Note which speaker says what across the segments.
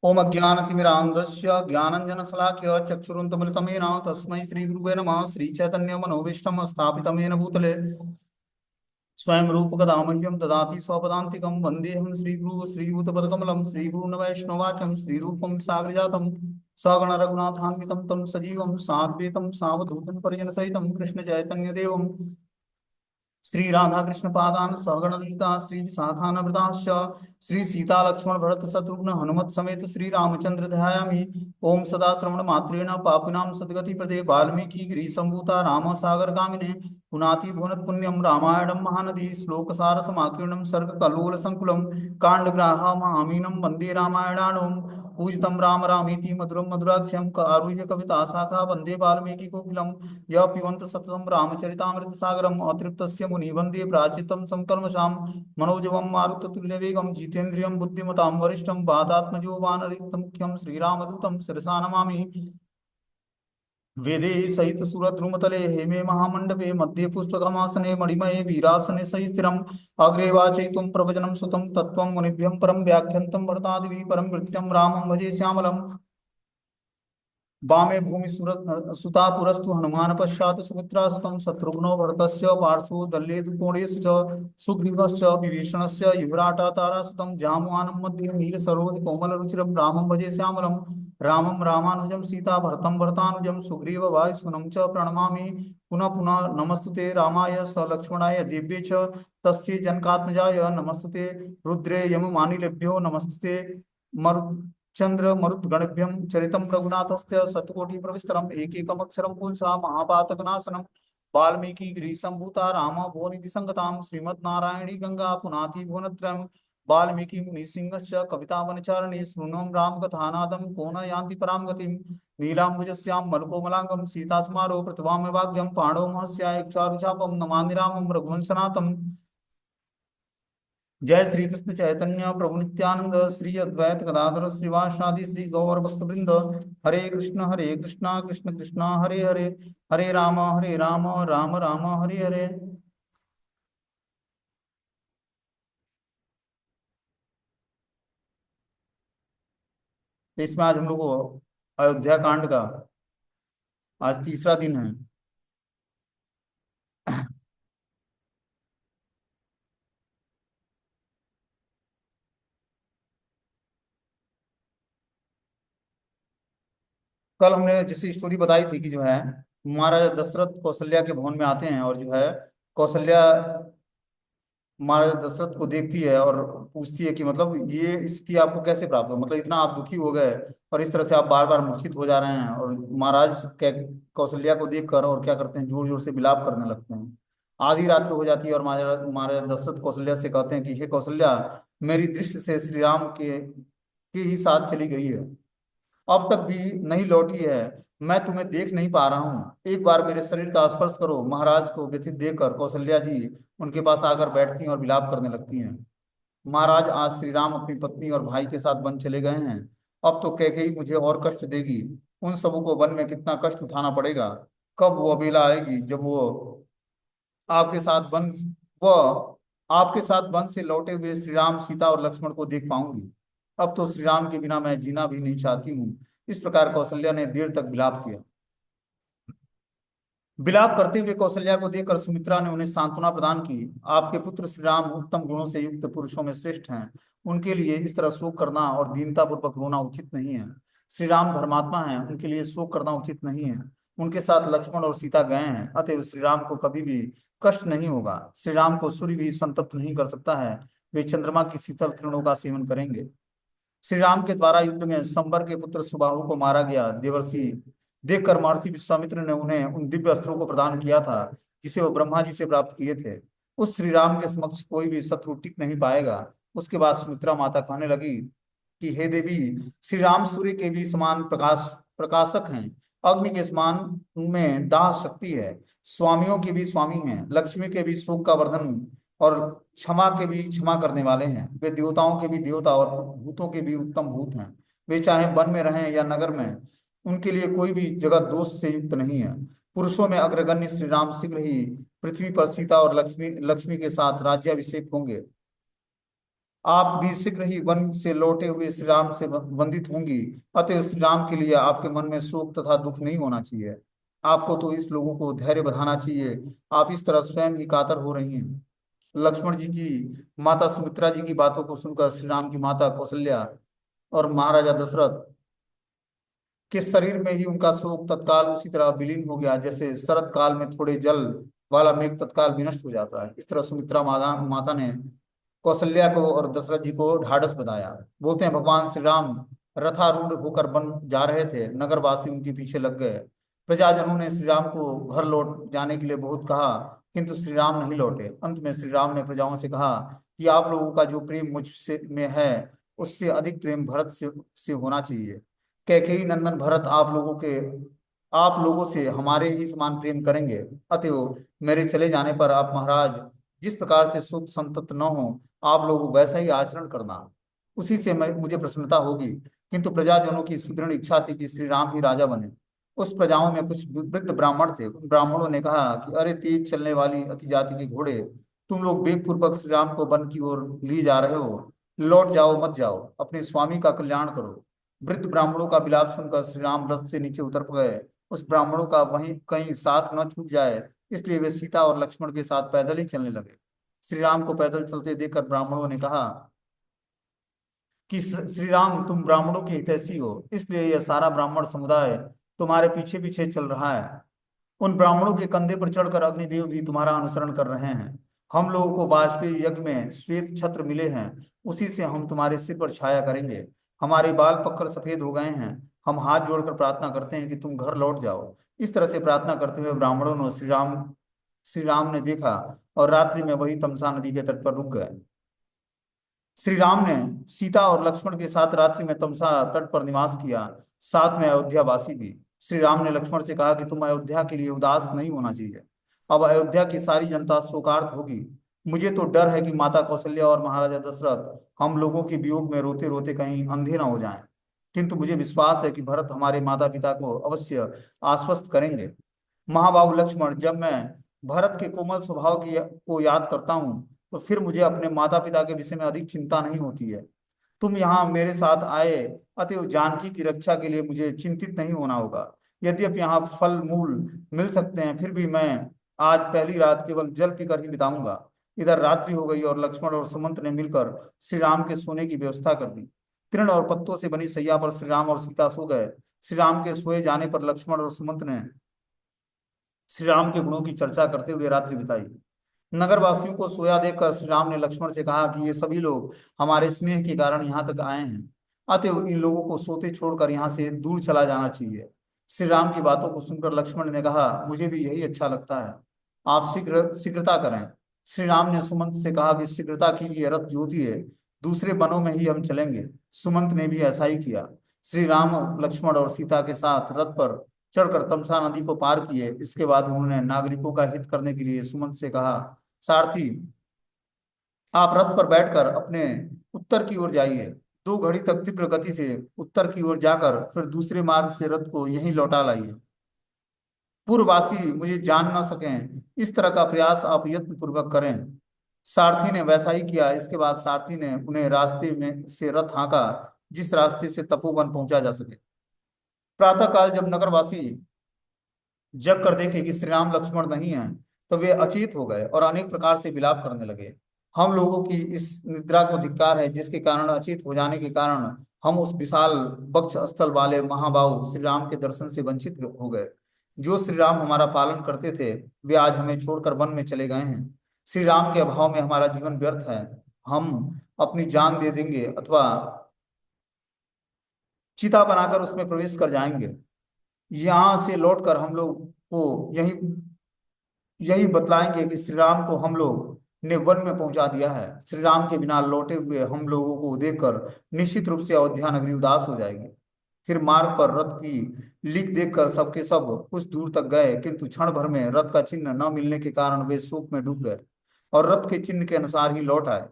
Speaker 1: ओम अज्ञानतिमिरान्धस्य ज्ञानञ्जनशलाकया चक्षुरुन्मिलितं येन तस्मै श्रीगुरुवे नमः। श्रीचैतन्यमनोभीष्टं स्थापितं येन भूतले स्वयं रूपकदामह्यं ददाति स्वपदान्तिकं। वन्देऽहं श्रीगुरुः श्रीयुतपदकमलं श्रीगुरून् श्रीरूपं साग्रजातं सगणरघुनाथान्वितं तं सजीवं साद्वैतं सावधूतं परिजनसहितं कृष्णचैतन्यदेवं श्री राधा कृष्ण पादान सगण ललिता श्री विशाखानवृताश्च श्री सीता लक्ष्मण भरत शत्रुघ्न हनुमत समेत श्री रामचंद्र ध्यायामि। ओम सदा श्रवण मात्रेण पापिनां सद्गति प्रदे वाल्मीकि गिरि संभूता राम सागर गामिने पुनाति भुवनत पुण्यम रामायणं महानदी श्लोक सार समाकीर्णं सर्ग कल्लोल संकुलम कांडग्राह महामीनं वंदे रामायणानुम पूजितं राम रामेति मधुरं मधुराक्षरं आरुह्य कविता शाखा वंदे वाल्मीकि कोकिलं यः पिबन्त सततं रामचरितामृतसागरम् अतृप्तस्य मुनिवन्दे प्राचितं संकल्मषां मनोजवं मारुततुल्यवेगं जितेन्द्रियं बुद्धिमतां वरिष्ठं वातात्मजो वानरयुक्तमुख्यं श्रीरामदूतं शिरसा नमामि। वेदे सहित सुरद्रुमतले हेमे महामण्डपे मध्ये पुष्पकमासने मणिमये वीरासने सहि स्थिरम् अग्रे वाचयितुं प्रवचनं सुतं तत्त्वं मुनिभ्यं परं व्याख्यन्तं वरदादिभिः परं कृत्यं रामं भजे श्यामलम्। वामे भूमि सुता पुरस्तु हनुमान पश्चात् सुमित्रा सुतं शत्रुघ्नो भरतस्य पार्श्वो दल्येदु कोणेषु च सुग्रीवश्च विभीषणस्य युवराटा तारासुतं जाम्वानं मध्ये नील सरोज कोमल रुचिरं रामं भजे श्यामलं। रामं रामानुजं सीता भरतं भरतानुजं सुग्रीव वायुसुनं च प्रणमामि पुनः पुनः। नमस्तुते रामाय सलक्ष्मणाय देव्ये च तस्य जनकात्मजाय नमस्तुते रुद्रे यममानिलेभ्यो नमस्तुते चंद्र मरुद्गणभ्यं चरितं रघुनाथस्य शतकोटि प्रविस्तरम् एकैकमक्षरं पुंसा महापातकनाशनं वाल्मीकि गिरिसम्भूता राम भुवनिधि संगतां श्रीमद्नारायणी गंगा पुनाति भुवनत्रयम् वाल्मीकि मुनिसिंहश्च कवितावनचारिणी शृण्वं रामकथानादं को न यान्ति परां गतिम्। नीलाम्बुजस्यां मलकोमलांगं सीतास्मारो प्रतिभामि पाणो महस्याय चारुचापं नमामि रामं रघुवंशनाथम्। जय श्री कृष्ण चैतन्य प्रभु नित्यानंद श्री अद्वैत गदाधर श्रीवासादि श्री गौर भक्त वृंद। हरे कृष्णा कृष्ण कृष्णा हरे हरे हरे राम राम राम हरे हरे। इसमें आज हम लोग को अयोध्या कांड का आज तीसरा दिन है। कल हमने जैसी स्टोरी बताई थी कि जो है महाराजा दशरथ कौशल्या के भवन में आते हैं और जो है कौशल्या महाराजा दशरथ को देखती है और पूछती है कि मतलब ये स्थिति आपको कैसे प्राप्त हो, मतलब इतना आप दुखी हो गए और इस तरह से आप बार बार मूर्छित हो जा रहे हैं। और महाराज कौशल्या को देखकर और क्या करते हैं, जोर जोर से विलाप करने लगते हैं। आधी रात्र हो जाती है और महाराज महाराजा दशरथ कौशल्या से कहते हैं कि हे कौशल्या, मेरी दृष्टि से श्री राम के ही साथ चली गई है, अब तक भी नहीं लौटी है। मैं तुम्हें देख नहीं पा रहा हूँ, एक बार मेरे शरीर का स्पर्श करो। महाराज को व्यथित देखकर कौशल्या जी उनके पास आकर बैठती हैं और विलाप करने लगती हैं। महाराज, आज श्री राम अपनी पत्नी और भाई के साथ वन चले गए हैं, अब तो कैकेयी मुझे और कष्ट देगी। उन सबों को वन में कितना कष्ट उठाना पड़ेगा। कब वो अबेला आएगी जब वो आपके साथ वन वह आपके साथ वन से लौटे हुए श्री राम सीता और लक्ष्मण को देख पाऊंगी। अब तो श्री राम के बिना मैं जीना भी नहीं चाहती हूँ। इस प्रकार कौशल्या ने देर तक विलाप किया। विलाप करते हुए कौशल्या को देखकर सुमित्रा ने उन्हें सांत्वना प्रदान की। आपके पुत्र श्री राम उत्तम गुणों से युक्त पुरुषों में श्रेष्ठ हैं, उनके लिए इस तरह शोक करना और दीनता पूर्वक रोना उचित नहीं है। श्री राम धर्मात्मा हैं, उनके लिए शोक करना उचित नहीं है। उनके साथ लक्ष्मण और सीता गए हैं, अतएव श्री राम को कभी भी कष्ट नहीं होगा। श्री राम को सूर्य भी संतप्त नहीं कर सकता है, वे चंद्रमा की शीतल किरणों का सेवन करेंगे। श्री राम के द्वारा युद्ध में संबर के पुत्र सुबाहु को मारा गया देवर्षि देखकर महर्षि विश्वामित्र ने उन्हें उन दिव्य अस्त्रों को प्रदान किया था जिसे वो ब्रह्मा जी से प्राप्त किए थे। उस श्री राम के समक्ष कोई भी शत्रु टिक नहीं पाएगा। उसके बाद सुमित्रा माता कहने लगी कि हे देवी, श्री राम सूर्य के भी समान प्रकाशक हैं, अग्नि के समान उनमें दाह शक्ति है, स्वामियों के भी स्वामी हैं, लक्ष्मी के भी शोक का वर्धन और क्षमा के भी क्षमा करने वाले हैं। वे देवताओं के भी देवता और भूतों के भी उत्तम भूत हैं। वे चाहे वन में रहें या नगर में, उनके लिए कोई भी जगह दोष से युक्त नहीं है। पुरुषों में अग्रगण्य श्री राम शीघ्र ही पृथ्वी पर सीता और लक्ष्मी लक्ष्मी के साथ राज्याभिषेक होंगे। आप भी शीघ्र ही वन से लौटे हुए श्री राम से वंदित होंगी। अतः श्री राम के लिए आपके मन में शोक तथा दुख नहीं होना चाहिए। आपको तो इस लोगों को धैर्य बधाना चाहिए। आप इस तरह स्वयं ही कातर हो रही हैं। लक्ष्मण जी की माता सुमित्रा जी की बातों को सुनकर श्री राम की माता कौशल्या और महाराजा दशरथ के शरीर में ही उनका शोक तत्काल उसी तरह विलीन हो गया, जैसे शरत काल में थोड़े जल वाला मेघ तत्काल विनष्ट हो जाता है। इस तरह सुमित्रा माता ने कौशल्या को और दशरथ जी को ढाढ़स बधाया। बोलते हैं, भगवान श्री राम रथारूढ़ होकर वन जा रहे थे। नगरवासी उनके पीछे लग गए। प्रजाजनों ने श्री राम को घर लौट जाने के लिए बहुत कहा, किंतु श्री राम नहीं लौटे। अंत में श्री राम ने प्रजाओं से कहा कि आप लोगों का जो प्रेम मुझसे में है, उससे अधिक प्रेम भरत से होना चाहिए। कैकेयी नंदन भरत आप लोगों से हमारे ही समान प्रेम करेंगे। अतएव मेरे चले जाने पर आप महाराज जिस प्रकार से सुख संतप्त न हो, आप लोग वैसा ही आचरण करना। उसी से मुझे प्रसन्नता होगी। किंतु प्रजाजनों की सुदृढ़ इच्छा थी कि श्री राम ही राजा बने। उस प्रजाओं में कुछ वृद्ध ब्राह्मण थे। उन ब्राह्मणों ने कहा कि अरे तेज चलने वाली अति जाति के घोड़े, तुम लोग वेगपूर्वक श्री राम को वन की ओर लिए जा रहे हो। लौट जाओ मत जाओ, अपने स्वामी का कल्याण करो। वृद्ध ब्राह्मणों का विलाप सुनकर श्री राम रथ से नीचे उतर गए। उस ब्राह्मणों का वहीं कहीं साथ न छूट जाए, इसलिए वे सीता और लक्ष्मण के साथ पैदल ही चलने लगे। श्री राम को पैदल चलते देखकर ब्राह्मणों ने कहा कि श्री राम तुम ब्राह्मणों के हितैषी हो, इसलिए यह सारा ब्राह्मण समुदाय तुम्हारे पीछे पीछे चल रहा है। उन ब्राह्मणों के कंधे पर चढ़कर अग्निदेव भी तुम्हारा अनुसरण कर रहे हैं। हम लोगों को वाजपेयी यज्ञ में श्वेत छत्र मिले हैं, उसी से हम तुम्हारे सिर पर छाया करेंगे। हमारे बाल पककर सफेद हो गए हैं। हम हाथ जोड़कर प्रार्थना करते हैं कि तुम घर लौट जाओ। इस तरह से प्रार्थना करते हुए ब्राह्मणों ने श्री राम ने देखा और रात्रि में वही तमसा नदी के तट पर रुक गए। श्री राम ने सीता और लक्ष्मण के साथ रात्रि में तमसा तट पर निवास किया, साथ में अयोध्या वासी भी। श्री राम ने लक्ष्मण से कहा कि तुम अयोध्या के लिए उदास नहीं होना चाहिए। अब अयोध्या की सारी जनता शोकार्त होगी। मुझे तो डर है कि माता कौशल्या और महाराजा दशरथ हम लोगों के वियोग में रोते रोते कहीं अंधे न हो जाएं। किंतु मुझे विश्वास है कि भरत हमारे माता पिता को अवश्य आश्वस्त करेंगे। महाबाहु लक्ष्मण, जब मैं भरत के कोमल स्वभाव को याद करता हूँ, तो फिर मुझे अपने माता पिता के विषय में अधिक चिंता नहीं होती है। तुम यहाँ मेरे साथ आए, अतएव जानकी की रक्षा के लिए मुझे चिंतित नहीं होना होगा। यद्यपि यहाँ फल मूल मिल सकते हैं, फिर भी मैं आज पहली रात केवल जल पीकर ही बिताऊंगा। इधर रात्रि हो गई और लक्ष्मण और सुमंत ने मिलकर श्री राम के सोने की व्यवस्था कर दी। तृण और पत्तों से बनी सैया पर श्री राम और सीता सो गए। श्री राम के सोए जाने पर लक्ष्मण और सुमंत ने श्री राम के गुणों की चर्चा करते हुए रात्रि बिताई। नगरवासियों को सोया देखकर श्री राम ने लक्ष्मण से कहा कि ये सभी लोग हमारे स्नेह के कारण यहाँ तक आए हैं। अतएव इन लोगों को सोते छोड़कर यहाँ से दूर चला जाना चाहिए। श्री राम की बातों को सुनकर लक्ष्मण ने कहा, मुझे भी यही अच्छा लगता है। आप शीघ्रता करें। श्री राम ने सुमंत से कहा कि शीघ्रता कीजिए, रथ ज्योति है, दूसरे वनों में ही हम चलेंगे। सुमंत ने भी ऐसा ही किया। श्री राम लक्ष्मण और सीता के साथ रथ पर चढ़कर तमसा नदी को पार किए। इसके बाद उन्होंने नागरिकों का हित करने के लिए सुमंत से कहा, सारथी आप रथ पर बैठकर अपने उत्तर की ओर जाइए। 2 घड़ी तक तीव्र गति से उत्तर की ओर जाकर फिर दूसरे मार्ग से रथ को यहीं लौटा लाइए। पूर्ववासी मुझे जान न सकें, इस तरह का प्रयास आप यत्न पूर्वक करें। सारथी ने वैसा ही किया। इसके बाद सारथी ने उन्हें रास्ते में से रथ हाँका, जिस रास्ते से तपोवन पहुंचा जा सके। प्रातःकाल जब नगरवासी जग कर देखे कि श्री राम लक्ष्मण नहीं है, तो वे अचेत हो गए और अनेक प्रकार से विलाप करने लगे। हम लोगों की इस निद्रा को धिक्कार है, जिसके कारण अचेत हो जाने के कारण हम उस विशाल वक्ष स्थल वाले महाबाहु श्री राम के दर्शन से वंचित हो गए। जो श्री राम हमारा पालन करते थे, वे आज हमें छोड़कर वन में चले गए हैं। श्री राम के अभाव में हमारा जीवन व्यर्थ है। हम अपनी जान दे देंगे अथवा चिता बनाकर उसमें प्रवेश कर जाएंगे। यहाँ से लौटकर हम लोग को यही यही बतलाएंगे कि श्री राम को हम लोग ने वन में पहुंचा दिया है। श्री राम के बिना लौटे हुए हम लोगों को देखकर निश्चित रूप से अयोध्या नगरी उदास हो जाएगी। फिर मार्ग पर रथ की लीक देखकर सबके सब कुछ दूर तक गए, किंतु क्षण भर में रथ का चिन्ह न मिलने के कारण वे शोक में डूब गए और रथ के चिन्ह के अनुसार ही लौट आए।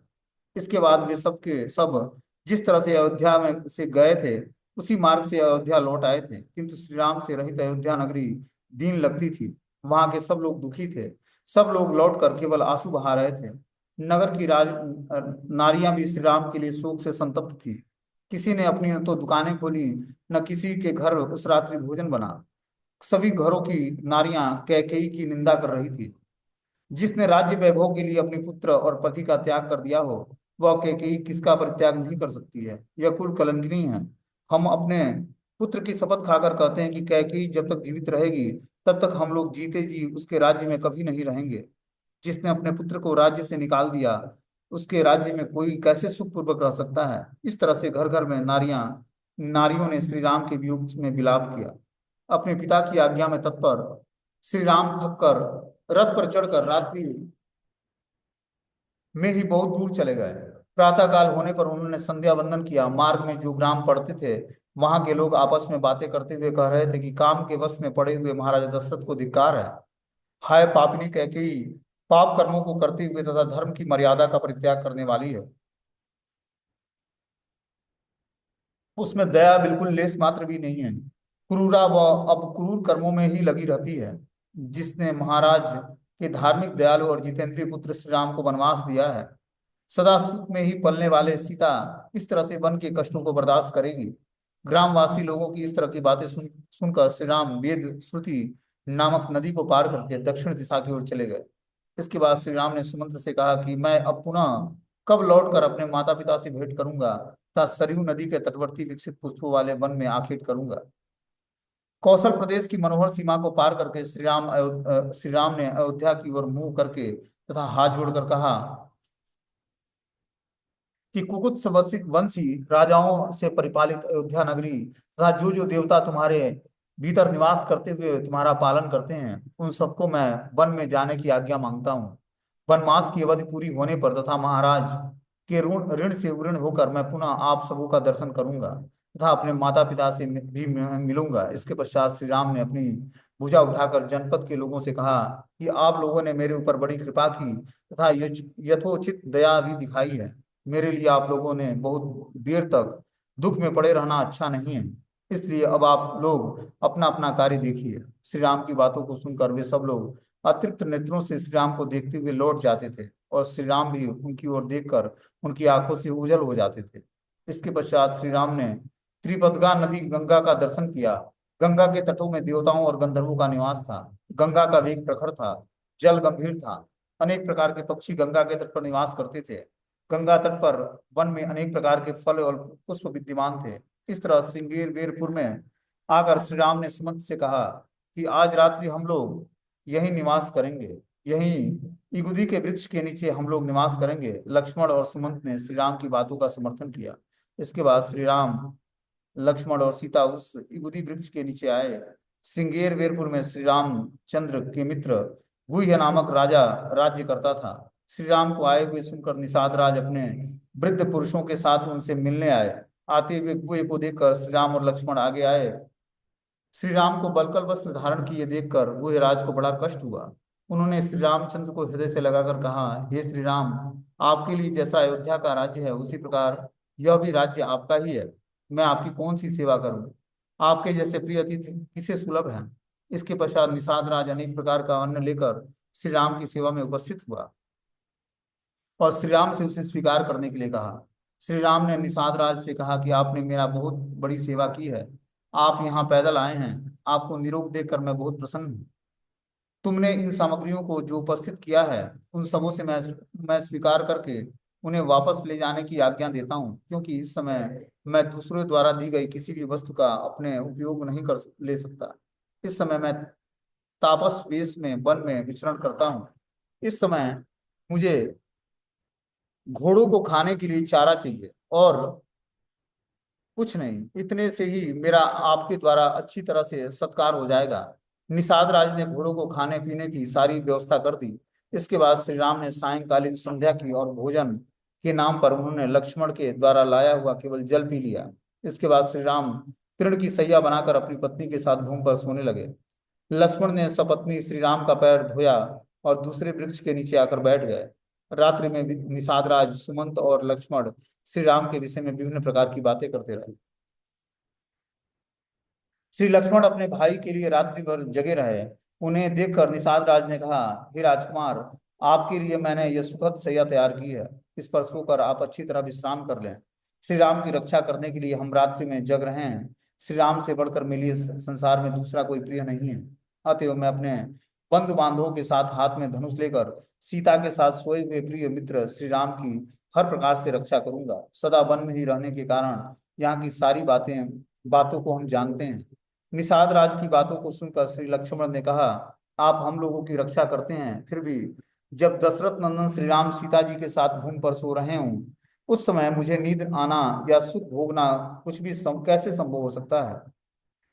Speaker 1: इसके बाद वे सबके सब जिस तरह से अयोध्या में से गए थे, उसी मार्ग से अयोध्या लौट आए थे। किंतु श्री राम से रहित अयोध्या नगरी दीन लगती थी। वहां के सब लोग दुखी थे। सब लोग लौटकर केवल आंसू बहा रहे थे। नगर की नारियां भी श्री राम के लिए शोक से संतप्त थी। किसी ने अपनी न तो दुकानें खोली, न किसी के घर उस रात्रि भोजन बना। सभी घरों की नारियां कैकेयी की निंदा कर रही थी। जिसने राज्य वैभव के लिए अपने पुत्र और पति का त्याग कर दिया हो, वह कैकेयी किसका परित्याग नहीं कर सकती है। यह कुल कलंकिनी है। हम अपने पुत्र की शपथ खाकर कहते हैं कि कैकेयी जब तक जीवित रहेगी, तब तक हम लोग जीते जी उसके राज्य में कभी नहीं रहेंगे। जिसने अपने पुत्र को राज्य से निकाल दिया, उसके राज्य में कोई कैसे सुखपूर्वक रह सकता है। इस तरह से घर घर में नारियों ने श्री राम के वियोग में विलाप किया। अपने पिता की आज्ञा में तत्पर श्री राम थक कर रथ पर चढ़कर रात्रि में ही बहुत दूर चले गए। प्रातःकाल होने पर उन्होंने संध्या वंदन किया। मार्ग में जो ग्राम पड़ते थे, वहां के लोग आपस में बातें करते हुए कह रहे थे कि काम के वश में पड़े हुए महाराजा दशरथ को धिक्कार है। हाय पापिनी कैकेयी, पाप कर्मों को करते हुए तथा धर्म की मर्यादा का परित्याग करने वाली है। उसमें दया बिल्कुल लेस मात्र भी नहीं है। क्रूरा व अब क्रूर कर्मों में ही लगी रहती है। जिसने महाराज के धार्मिक, दयालु और जितेंद्रिय पुत्र श्री राम को वनवास दिया है, सदा सुख में ही पलने वाले सीता इस तरह से वन के कष्टों को बर्दाश्त करेगी। ग्रामवासी लोगों की इस तरह की बातें सुनकर श्री राम वेद श्रुति नामक नदी को पार करके दक्षिण दिशा की ओर चले गए। इसके बाद श्री राम ने सुमंत्र से कहा कि मैं अब पुनः कब लौटकर अपने माता पिता से भेंट करूंगा तथा सरयू नदी के तटवर्ती विकसित पुष्पों वाले वन में आखेट करूंगा। कौशल प्रदेश की मनोहर सीमा को पार करके श्री राम ने अयोध्या की ओर मुंह करके तथा हाथ जोड़कर कहा कि कुकुत्स वंशी राजाओं से परिपालित अयोध्या नगरी तथा जो जो देवता तुम्हारे भीतर निवास करते हुए तुम्हारा पालन करते हैं, उन सबको मैं वन में जाने की आज्ञा मांगता हूँ। वनवास की अवधि पूरी होने पर तथा महाराज के ऋण ऋण से ऋण होकर मैं पुनः आप सबों का दर्शन करूंगा तथा अपने माता पिता से भी मिलूंगा। इसके पश्चात श्री राम ने अपनी भुजा उठाकर जनपद के लोगों से कहा कि आप लोगों ने मेरे ऊपर बड़ी कृपा की तथा यथोचित दया भी दिखाई है। मेरे लिए आप लोगों ने बहुत देर तक दुख में पड़े रहना अच्छा नहीं है। इसलिए अब आप लोग अपना अपना कार्य देखिए। श्री राम की बातों को सुनकर वे सब लोग अतृप्त नेत्रों से श्री राम को देखते हुए लौट जाते थे और श्री राम भी उनकी ओर देखकर उनकी आंखों से उजल हो जाते थे। इसके पश्चात श्री राम ने त्रिपदगा नदी गंगा का दर्शन किया। गंगा के तटों में देवताओं और गंधर्वों का निवास था। गंगा का वेग प्रखर था, जल गंभीर था। अनेक प्रकार के पक्षी गंगा के तट पर निवास करते थे। गंगा तट पर वन में अनेक प्रकार के फल और पुष्प विद्यमान थे। इस तरह श्रृंगेर वेरपुर में आकर श्री राम ने सुमंत से कहा कि आज रात्रि हम लोग यहीं निवास करेंगे। यहीं इगुदी के वृक्ष के नीचे हम लोग निवास करेंगे। लक्ष्मण और सुमंत ने श्री राम की बातों का समर्थन किया। इसके बाद श्री राम, लक्ष्मण और सीता उस इगुदी वृक्ष के नीचे आए। श्रृंगेर वेरपुर में श्री रामचंद्र के मित्र गुह्य नामक राजा राज्य करता था। श्री राम को आए हुए सुनकर निषाद राज अपने वृद्ध पुरुषों के साथ उनसे मिलने आए। आते हुए गुहे को देखकर श्री राम और लक्ष्मण आगे आए। श्री राम को बलकल वस्त्र धारण किए देखकर गुहराज को बड़ा कष्ट हुआ। उन्होंने श्री रामचंद्र को हृदय से लगाकर कहा, हे श्री राम, आपके लिए जैसा अयोध्या का राज्य है, उसी प्रकार यह भी राज्य आपका ही है। मैं आपकी कौन सी सेवा करूं? आपके जैसे प्रिय अतिथि किसे सुलभ हैं। इसके पश्चात निषाद राज अनेक प्रकार का अन्न लेकर श्री राम की सेवा में उपस्थित हुआ और श्री राम से उसे स्वीकार करने के लिए कहा। श्री राम ने निषाद राज से कहा कि आपने मेरा बहुत बड़ी सेवा की है। आप यहाँ पैदल आए हैं। आपको निरोग देखकर मैं बहुत प्रसन्न हूँ। तुमने इन सामग्रियों को जो उपस्थित किया है, उन सबों से मैं स्वीकार करके उन्हें वापस ले जाने की आज्ञा देता हूँ, क्योंकि इस समय मैं दूसरों द्वारा दी गई किसी भी वस्तु का अपने उपयोग नहीं ले सकता। इस समय मैं तापस वेश में वन में विचरण करता हूँ। इस समय मुझे घोड़ों को खाने के लिए चारा चाहिए और कुछ नहीं। इतने से ही मेरा आपके द्वारा अच्छी तरह से सत्कार हो जाएगा। निषाद राज ने घोड़ों को खाने पीने की सारी व्यवस्था कर दी। इसके बाद श्री राम ने सायंकालीन संध्या की और भोजन के नाम पर उन्होंने लक्ष्मण के द्वारा लाया हुआ केवल जल पी लिया। इसके बाद श्री राम तृण की सैया बनाकर अपनी पत्नी के साथ भूमि पर सोने लगे। लक्ष्मण ने सपत्नी श्री राम का पैर धोया और दूसरे वृक्ष के नीचे आकर बैठ गए। रात्रि में भी निषाद राज, सुमंत और लक्ष्मण श्री राम के विषय में विभिन्न प्रकार की बातें करते रहे। श्री लक्ष्मण अपने भाई के लिए रात्रि भर जगे रहे। उन्हें देखकर निषाद राज ने कहा, हे राजकुमार, आपके लिए मैंने यह सुखद शैया तैयार की है, इस पर सोकर आप अच्छी तरह विश्राम कर लें। श्री राम की रक्षा करने के लिए हम रात्रि में जग रहे हैं। श्री राम से बढ़कर मेरे लिए संसार में दूसरा कोई प्रिय नहीं है। अतएव मैं अपने बंधु बांधवों के साथ हाथ में धनुष लेकर सीता के साथ सोए हुए प्रिय मित्र श्री राम की हर प्रकार से रक्षा करूंगा। सदा वन में ही रहने के कारण यहाँ की सारी बातों को हम जानते हैं। निषाद राज की बातों को सुनकर श्री लक्ष्मण ने कहा, आप हम लोगों की रक्षा करते हैं, फिर भी जब दशरथ नंदन श्री राम सीता जी के साथ भूमि पर सो रहे हों, उस समय मुझे नींद आना या सुख भोगना कुछ भी कैसे संभव हो सकता है।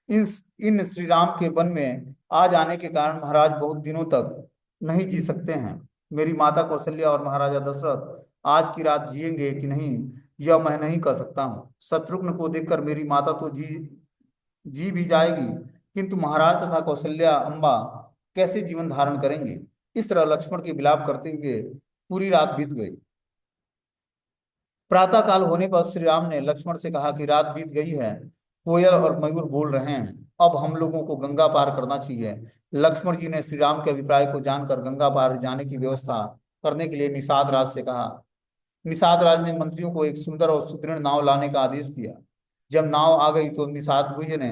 Speaker 1: इन इन श्री राम के वन में आ जाने के कारण महाराज बहुत दिनों तक नहीं जी सकते हैं। मेरी माता कौशल्या और महाराजा दशरथ आज की रात जिएंगे कि नहीं, यह मैं नहीं कह सकता हूँ। शत्रुघ्न को देखकर मेरी माता तो जी जी भी जाएगी, किंतु महाराज तथा कौशल्या अम्बा कैसे जीवन धारण करेंगे। इस तरह लक्ष्मण के विलाप करते हुए पूरी रात बीत गई। प्रातः काल होने पर श्री राम ने लक्ष्मण से कहा कि रात बीत गई है, कोयल और मयूर बोल रहे हैं, अब हम लोगों को गंगा पार करना चाहिए। लक्ष्मण जी ने श्री राम के अभिप्राय को जानकर गंगा पार जाने की व्यवस्था करने के लिए निषाद राज से कहा। निषाद राज ने मंत्रियों को एक सुंदर और सुदृढ़ नाव लाने का आदेश दिया। जब नाव आ गई तो निषाद भुज ने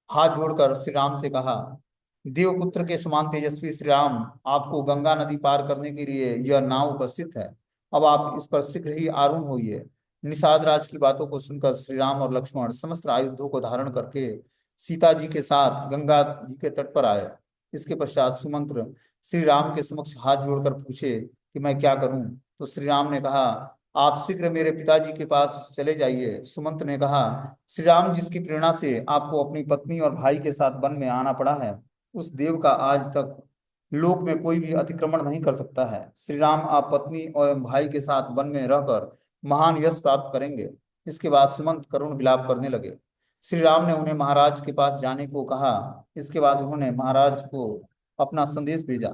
Speaker 1: हाथ जोड़कर श्री राम से कहा, देवपुत्र के समान तेजस्वी श्री राम, आपको गंगा नदी पार करने के लिए यह नाव उपस्थित है। अब आप इस पर शीघ्र ही आरूढ़ होइए। निषाद राज की बातों को सुनकर श्री राम और लक्ष्मण समस्त आयुधों को धारण करके सीता जी के साथ गंगा जी के तट पर आए। इसके पश्चात सुमंत्र श्री राम के समक्ष हाथ जोड़कर पूछे कि मैं क्या करूं। तो श्री राम ने कहा, आप शीघ्र मेरे पिताजी के पास चले जाइए। सुमंत ने कहा, श्री राम जिसकी प्रेरणा से आपको अपनी पत्नी और भाई के साथ वन में आना पड़ा है, उस देव का आज तक लोक में कोई भी अतिक्रमण नहीं कर सकता है। श्री राम आप पत्नी और भाई के साथ वन में रहकर महान यश प्राप्त करेंगे। इसके बाद सुमंत करुण विलाप करने लगे। श्री राम ने उन्हें महाराज के पास जाने को कहा। इसके बाद उन्होंने महाराज को अपना संदेश भेजा,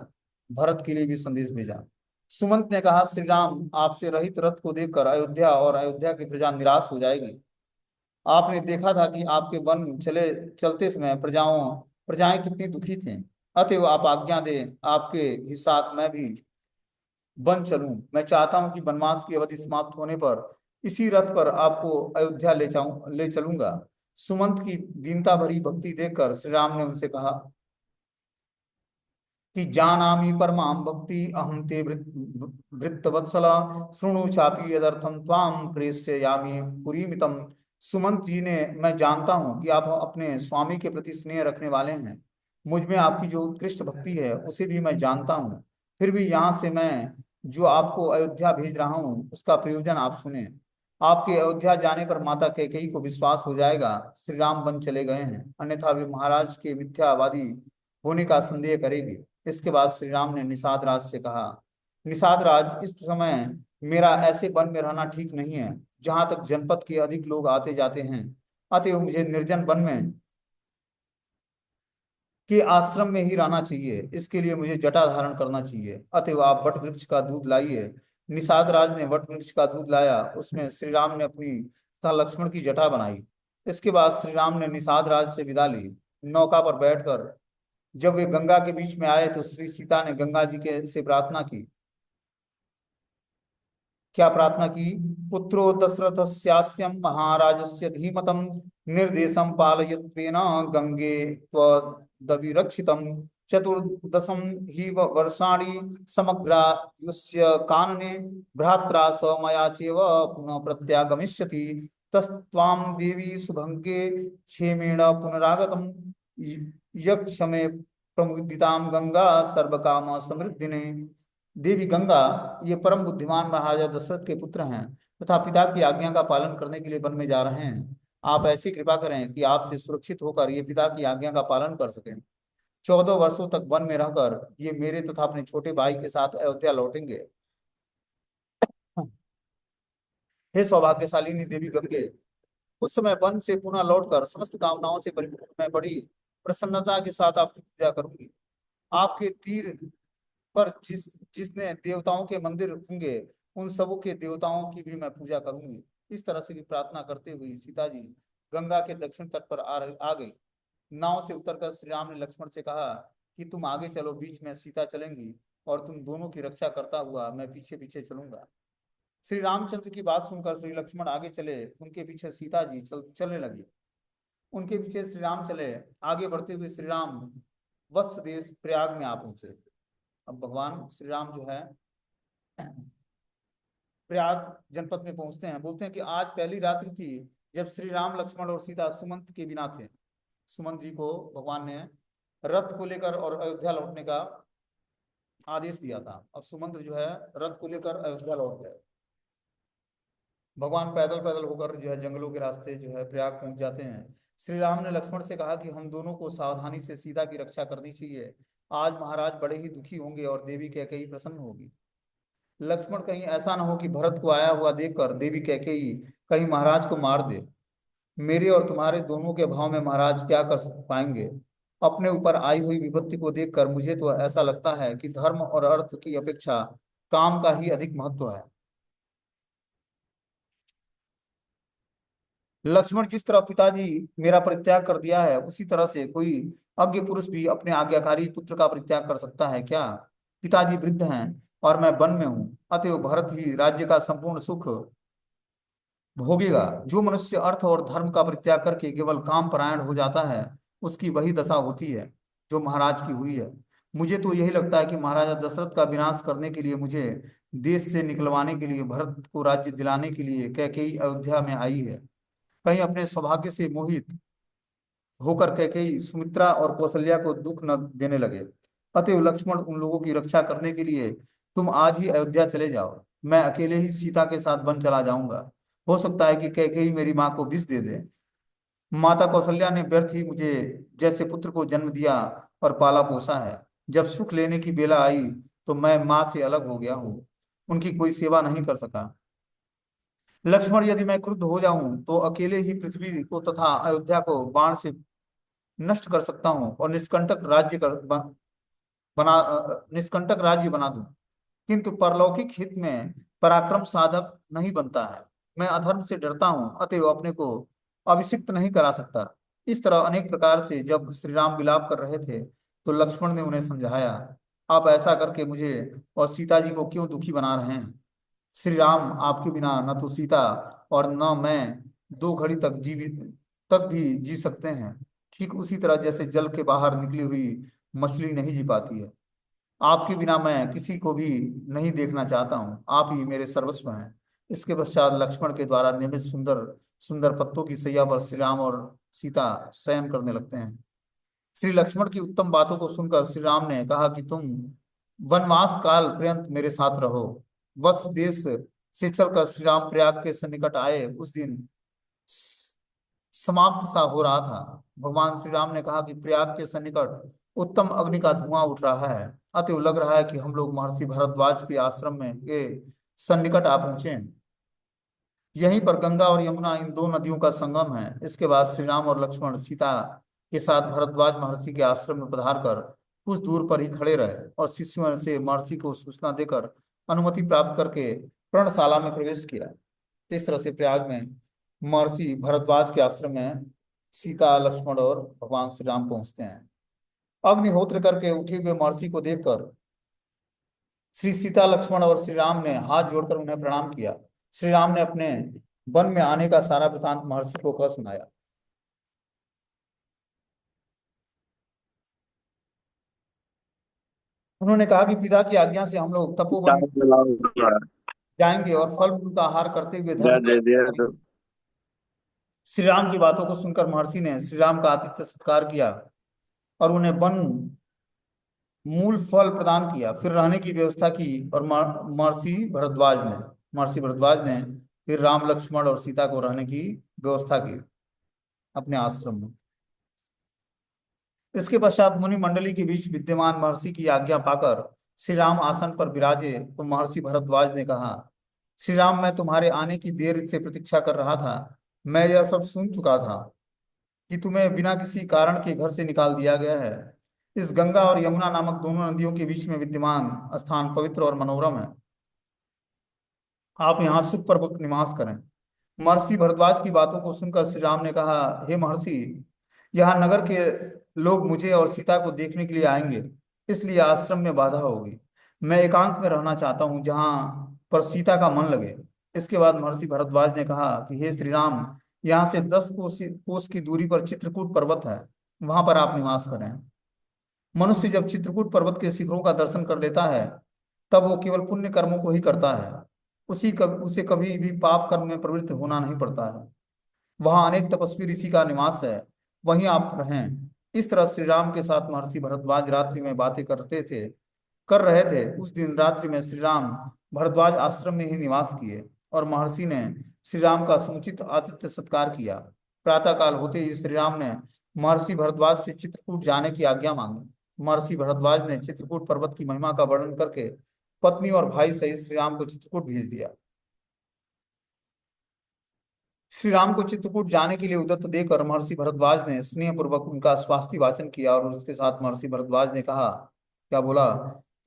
Speaker 1: भरत के लिए भी संदेश भेजा। सुमंत ने कहा, श्री राम आपसे रहित रथ को देखकर अयोध्या और अयोध्या की प्रजा निराश हो जाएगी। आपने देखा था कि आपके वन चलते समय प्रजाएं कितनी दुखी थीं। अतएव आप आज्ञा दें, आपके ही साथ मैं भी वन चलूं। मैं चाहता हूं कि वनवास की अवधि समाप्त होने पर इसी रथ पर आपको अयोध्या ले चलूंगा। सुमंत की दीनता भरी भक्ति देखकर श्री राम ने उनसे कहा कि जानामि परमां भक्ति अहं ते वृत्तवत्सला, शृणु चापि यदर्थम त्वां प्रेष्यामि पुरीमितम। सुमंत जी ने, मैं जानता हूँ कि आप अपने स्वामी के प्रति स्नेह रखने वाले हैं। मुझ में आपकी जो उत्कृष्ट भक्ति है उसे भी मैं जानता हूँ। फिर भी यहाँ से मैं जो आपको अयोध्या भेज रहा हूँ उसका प्रयोजन आप सुने। आपके अयोध्या जाने पर माता कैकेयी को विश्वास हो जाएगा श्री राम वन चले गए हैं, अन्यथा वे महाराज के मिथ्यावादी होने का संदेह करेगी। इसके बाद श्री राम ने निषाद राज से कहा, निषाद राज, इस समय मेरा ऐसे वन में रहना ठीक नहीं है जहां तक जनपद के अधिक लोग आते जाते हैं। अतएव मुझे निर्जन वन में के आश्रम में ही रहना चाहिए। इसके लिए मुझे जटा धारण करना चाहिए। अतएव आप वट वृक्ष का दूध लाइए। निषाद राज ने वट वृक्ष का दूध लाया। उसमें श्री राम ने अपनी तथा लक्ष्मण की जटा बनाई। इसके बाद श्री राम ने निषाद राज से विदा ली। नौका पर बैठकर जब वे गंगा के बीच में आए तो श्री सीता ने गंगा जी के से प्रार्थना की। क्या प्रार्थना की? पुत्रो दशरथस्यास्यं महाराजस्य धीमतं निर्देशं पालयत्वेन गंगे त्वदविरक्षितं चतुर्दशं हि वर्षाणि समग्रायुष्य कानने भ्रात्रा स मया चैव पुनः प्रत्यागमिष्यति तस्त्वां देवी सुभंगे क्षेमेण पुनरागतं यक्षमे प्रमुदितां गंगा सर्वकाम समृद्धिने। देवी गंगा ये परम बुद्धिमान महाराजा दशरथ के पुत्र हैं तथा पिता की आज्ञा का पालन करने के लिए वन में जा रहे हैं। आप ऐसी कृपा करें कि आपसे सुरक्षित होकर ये पिता की आज्ञा का पालन कर सकें। 14 वर्षों तक वन में रहकर ये मेरे तथा अपने छोटे भाई के साथ अयोध्या लौटेंगे। हे सौभाग्यशालिनी देवी गंगे, उस समय वन से पुनः लौटकर समस्त कामनाओं से परिपूर्ण मैं बड़ी प्रसन्नता के साथ आपकी पूजा करूंगी। आपके तीर पर जिसने देवताओं के मंदिर होंगे उन सबों के देवताओं की भी मैं पूजा करूंगी। इस तरह से भी प्रार्थना करते हुए सीता जी गंगा के दक्षिण तट पर आ गई। नाव से उतरकर श्री राम ने लक्ष्मण से कहा कि तुम आगे चलो, बीच में सीता चलेंगी। और तुम दोनों की रक्षा करता हुआ मैं पीछे पीछे चलूंगा। श्री रामचंद्र की बात सुनकर श्री लक्ष्मण आगे चले, उनके पीछे सीता जी चलने लगी। उनके पीछे श्री राम चले। आगे बढ़ते हुए श्री राम वत्स देश प्रयाग में आ पहुंचे। अब भगवान श्री राम जो है प्रयाग जनपद में पहुंचते हैं। बोलते हैं कि आज पहली रात्रि थी जब श्री राम लक्ष्मण और सीता सुमंत के बिना थे। सुमंत जी को भगवान ने रथ को लेकर और अयोध्या लौटने का आदेश दिया था। अब सुमंत जो है रथ को लेकर अयोध्या लौट गए। भगवान पैदल पैदल होकर जो है जंगलों के रास्ते जो है प्रयाग पहुंच जाते हैं। श्री राम ने लक्ष्मण से कहा कि हम दोनों को सावधानी से सीता की रक्षा करनी चाहिए। आज महाराज बड़े ही दुखी होंगे और देवी कैकेयी प्रसन्न होगी। लक्ष्मण कहीं ऐसा न हो कि भरत को आया हुआ देखकर देवी कैकेयी कहीं महाराज को मार दे। मेरे और तुम्हारे दोनों के भाव में महाराज क्या कर पाएंगे। अपने ऊपर आई हुई विपत्ति को देखकर मुझे तो ऐसा लगता है कि धर्म और अर्थ की अपेक्षा काम का ही अधिक महत्व है। लक्ष्मण, जिस तरह पिताजी मेरा परित्याग कर दिया है, उसी तरह से कोई अज्ञ पुरुष भी अपने आज्ञाकारी पुत्र का परित्याग कर सकता है क्या। पिताजी वृद्ध हैं और मैं वन में हूँ, अतएव भरत ही राज्य का संपूर्ण सुख भोगेगा। जो मनुष्य अर्थ और धर्म का परित्याग करके केवल काम परायण हो जाता है, उसकी वही दशा होती है जो महाराज की हुई है। मुझे तो यही लगता है कि महाराजा दशरथ का विनाश करने के लिए, मुझे देश से निकलवाने के लिए, भरत को राज्य दिलाने के लिए कैकेयी अयोध्या में आई है। कहीं अपने सौभाग्य से मोहित होकर कैकेयी सुमित्रा और कौशल्या को दुख न देने लगे। अतएव लक्ष्मण, उन लोगों की रक्षा करने के लिए तुम आज ही अयोध्या चले जाओ। मैं अकेले ही सीता के साथ वन चला जाऊंगा। हो सकता है कि कैकेयी मेरी माँ को विष दे दे। माता कौशल्या ने व्यर्थ ही मुझे जैसे पुत्र को जन्म दिया और पाला पोसा है। जब सुख लेने की बेला आई तो मैं माँ से अलग हो गया हूँ, उनकी कोई सेवा नहीं कर सका। लक्ष्मण, यदि मैं क्रुद्ध हो जाऊं तो अकेले ही पृथ्वी को तथा अयोध्या को बाण से नष्ट कर सकता हूँ और निष्कंटक राज्य बना दूं। किंतु परलौकिक हित में पराक्रम साधक नहीं बनता है। मैं अधर्म से डरता हूँ, अतएव अपने को अभिषिक्त नहीं करा सकता। इस तरह अनेक प्रकार से जब श्री राम विलाप कर रहे थे तो लक्ष्मण ने उन्हें समझाया, आप ऐसा करके मुझे और सीता जी को क्यों दुखी बना रहे हैं। श्री राम, आपके बिना न तो सीता और न मैं दो घड़ी तक जीवित तक भी जी सकते हैं। ठीक उसी तरह जैसे जल के बाहर निकली हुई मछली नहीं जी पाती है। आपके बिना मैं किसी को भी नहीं देखना चाहता हूँ, आप ही मेरे सर्वस्व हैं। इसके पश्चात लक्ष्मण के द्वारा निर्मित सुंदर सुंदर पत्तों की सैया पर श्री राम और सीता शयन करने लगते हैं। श्री लक्ष्मण की उत्तम बातों को सुनकर श्री राम ने कहा कि तुम वनवास काल पर्यंत मेरे साथ रहो। वत्स देश से चलकर श्री राम प्रयाग के सन्निकट आए। उस दिन समाप्त सा हो रहा था। भगवान श्री राम ने कहा कि प्रयाग के सन्निकट उत्तम अग्नि का धुआं उठ रहा है। अतएव लग रहा है कि हम लोग महर्षि भरद्वाज के आश्रम में के सन्निकट आ पहुंचे हैं। यहीं पर गंगा और यमुना, इन दो नदियों का संगम है। इसके बाद श्री राम और लक्ष्मण सीता के साथ भरद्वाज महर्षि के आश्रम में पधार कर कुछ दूर पर ही खड़े रहे और शिष्यों से महर्षि को सूचना देकर अनुमति प्राप्त करके पर्णशाला में प्रवेश किया। इस तरह से प्रयाग में महर्षि भरद्वाज के आश्रम में सीता, लक्ष्मण और भगवान श्री राम पहुंचते हैं। अग्निहोत्र करके उठे हुए महर्षि को देखकर श्री सीता, लक्ष्मण और श्री राम ने हाथ जोड़कर उन्हें प्रणाम किया। श्री राम ने अपने वन में आने का सारा वृतांत महर्षि को कह सुनाया। उन्होंने कहा कि पिता की आज्ञा से हम लोग तपोवन
Speaker 2: चार्ज चलाओ पूरा।
Speaker 1: जाएंगे और फल फूल का आहार करते हुए धर्म
Speaker 2: दे
Speaker 1: का
Speaker 2: दिया तो।
Speaker 1: करेंगे। श्री राम की बातों को सुनकर महर्षि ने श्री राम का आतिथ्य सत्कार किया और उन्हें वन मूल फल प्रदान किया। फिर रहने की व्यवस्था की और महर्षि भरद्वाज ने फिर राम, लक्ष्मण और सीता को रहने की व्यवस्था की अपने आश्रम में। इसके पश्चात मुनि मंडली के बीच विद्यमान महर्षि की आज्ञा पाकर श्री राम आसन पर विराजे तो महर्षि भरद्वाज ने कहा, श्री राम, मैं तुम्हारे आने की देर से प्रतीक्षा कर रहा था। मैं यह सब सुन चुका था कि तुम्हें बिना किसी कारण के घर से निकाल दिया गया है। इस गंगा और यमुना नामक दोनों नदियों के बीच में विद्यमान स्थान पवित्र और मनोरम है। आप यहाँ सुखपूर्वक निवास करें। महर्षि भरद्वाज की बातों को सुनकर श्री राम ने कहा, हे महर्षि, यहाँ नगर के लोग मुझे और सीता को देखने के लिए आएंगे, इसलिए आश्रम में बाधा होगी। मैं एकांत में रहना चाहता हूँ जहाँ पर सीता का मन लगे। इसके बाद महर्षि भरद्वाज ने कहा कि हे श्री राम, यहाँ से 10 कोस की दूरी पर चित्रकूट पर्वत है, वहां पर आप निवास करें। मनुष्य जब चित्रकूट पर्वत के शिखरों का दर्शन कर लेता है तब वो केवल पुण्य कर्मों को ही करता है। उसे कभी भी पाप कर्म में प्रवृत्त होना नहीं पड़ता है। वहां अनेक तपस्वी ऋषि का निवास है, वहीं आप रहें। इस तरह श्री राम के साथ महर्षि भरद्वाज रात्रि में बातें कर रहे थे। उस दिन रात्रि में श्री राम भरद्वाज आश्रम में ही निवास किए और महर्षि ने श्री राम का समुचित आतिथ्य सत्कार किया। प्रातःकाल होते ही श्री राम ने महर्षि भरद्वाज से चित्रकूट जाने की आज्ञा मांगी। महर्षि भरद्वाज ने चित्रकूट पर्वत की महिमा का वर्णन करके पत्नी और भाई सहित श्री राम को चित्रकूट भेज दिया। श्री राम को चित्रकूट जाने के लिए उद्यत देकर महर्षि भरद्वाज ने स्नेह पूर्वक उनका स्वास्थ्य वाचन किया और उसके साथ महर्षि भरद्वाज ने कहा, क्या बोला,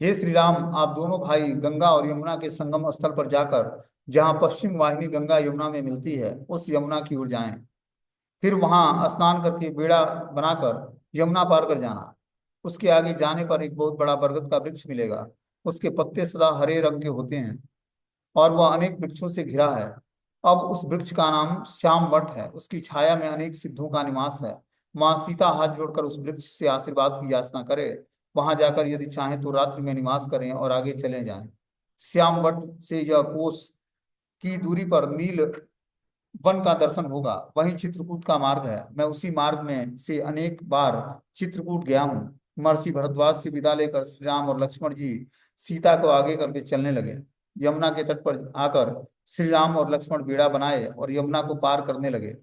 Speaker 1: हे श्री राम, आप दोनों भाई गंगा और यमुना के संगम स्थल पर जाकर जहाँ पश्चिम वाहिनी गंगा यमुना में मिलती है उस यमुना की ओर जाएं। फिर वहां स्नान करके बेड़ा बनाकर यमुना पार कर जाना। उसके आगे जाने पर एक बहुत बड़ा बरगद का वृक्ष मिलेगा। उसके पत्ते सदा हरे रंग के होते हैं और वह अनेक वृक्षों से घिरा है। अब उस वृक्ष का नाम श्याम वट है। उसकी छाया में अनेक सिद्धों का निवास है। माँ सीता हाथ जोड़कर उस वृक्ष से आशीर्वाद की याचना करे। वहां जाकर यदि चाहें तो रात्रि में निवास करें और आगे चले जाएं। श्याम वट से यह कोस की दूरी पर नील वन का दर्शन होगा। वही चित्रकूट का मार्ग है। मैं उसी मार्ग में से अनेक बार चित्रकूट गया हूँ। महर्षि भरद्वाज से विदा लेकर श्री राम और लक्ष्मण जी सीता को आगे करके चलने लगे। यमुना के तट पर आकर श्री राम और लक्ष्मण बेड़ा बनाए और यमुना को पार करने लगे।